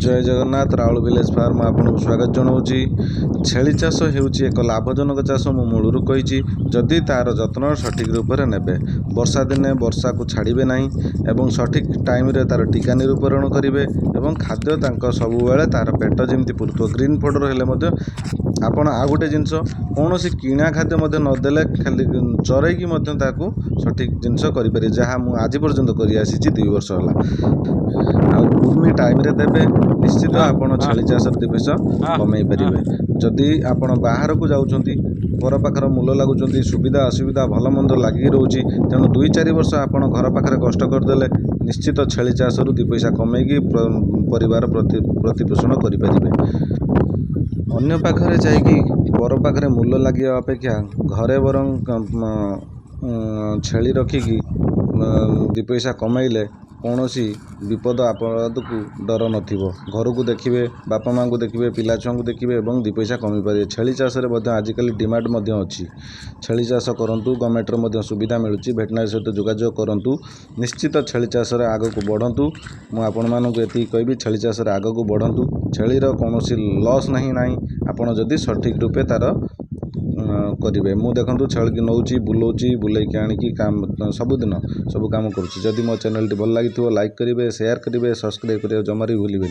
जय Jagannath Raul village farm आपको स्वागत जनाऊँगी। छेली चाष होउची एक लाभजनक चाष मु मूलरू कही जदि तार जत्न सठिक रूप से नेबे वर्षा दिने वर्षा को छाड़े ना एवं सठिक टाइम रे तार टीका निरूपण करेंगे और खाद्य सब बेले तार पेट जमी पुरुव ग्रीन फॉडर हेले आपण आ गोटे जिनस कौन किणा खाद्य नदेले खाली चरईकी सठिक जिनस करें जहाँ मुझे आज पर्यंत कर 2 वर्ष है कुर्मी टाइम रे देबे निश्चित आपण छेली चाष 2 पैसा कमाई पारे। जदि आपण बाहर को जाउछंती घर पाखर मूल लगुंट सुविधा असुविधा भल मंद लगी रोचे तेणु 2-4 वर्ष आपण घर पाखे कष्ट करदे निश्चित छेली चाष 2 पैसा कमेगी परिवार प्रतिपोषण करें। अन्य पाखरे जाइकी पर पाखरे मूल लगे अपेक्षा घरे बरं छेली रखिकी 2 पैसा कमाइले कौन विपद आपद को डर नथिबो। घर को देखिए बापा माँ को देखिए पिला छुआ को देखिए और 2 पैसा कमी पारे। छेली चाष आजिकल डिमांड अच्छी छेली चाष करूँ गवर्नमेंट सुविधा मिलूँ भेटनारी सहित जोगाजोग करूँ निश्चित छेली चाष आग को बढ़ंतु। मुझे कहबी छेली चाष आग को बढ़ंतु। छेलीर कौन लॉस नहीं आपड़ जदि सठिक रूपे तार करेंगे। मु देखूँ छेल की नौची बुलाऊँची बुलेकी आणिकी काम सबुदिन सब काम करुँची। जदि मो चैनल टी भल लगी लाइक करेंगे शेयर करेंगे सब्सक्राइब करेंगे जमार भी भूलें।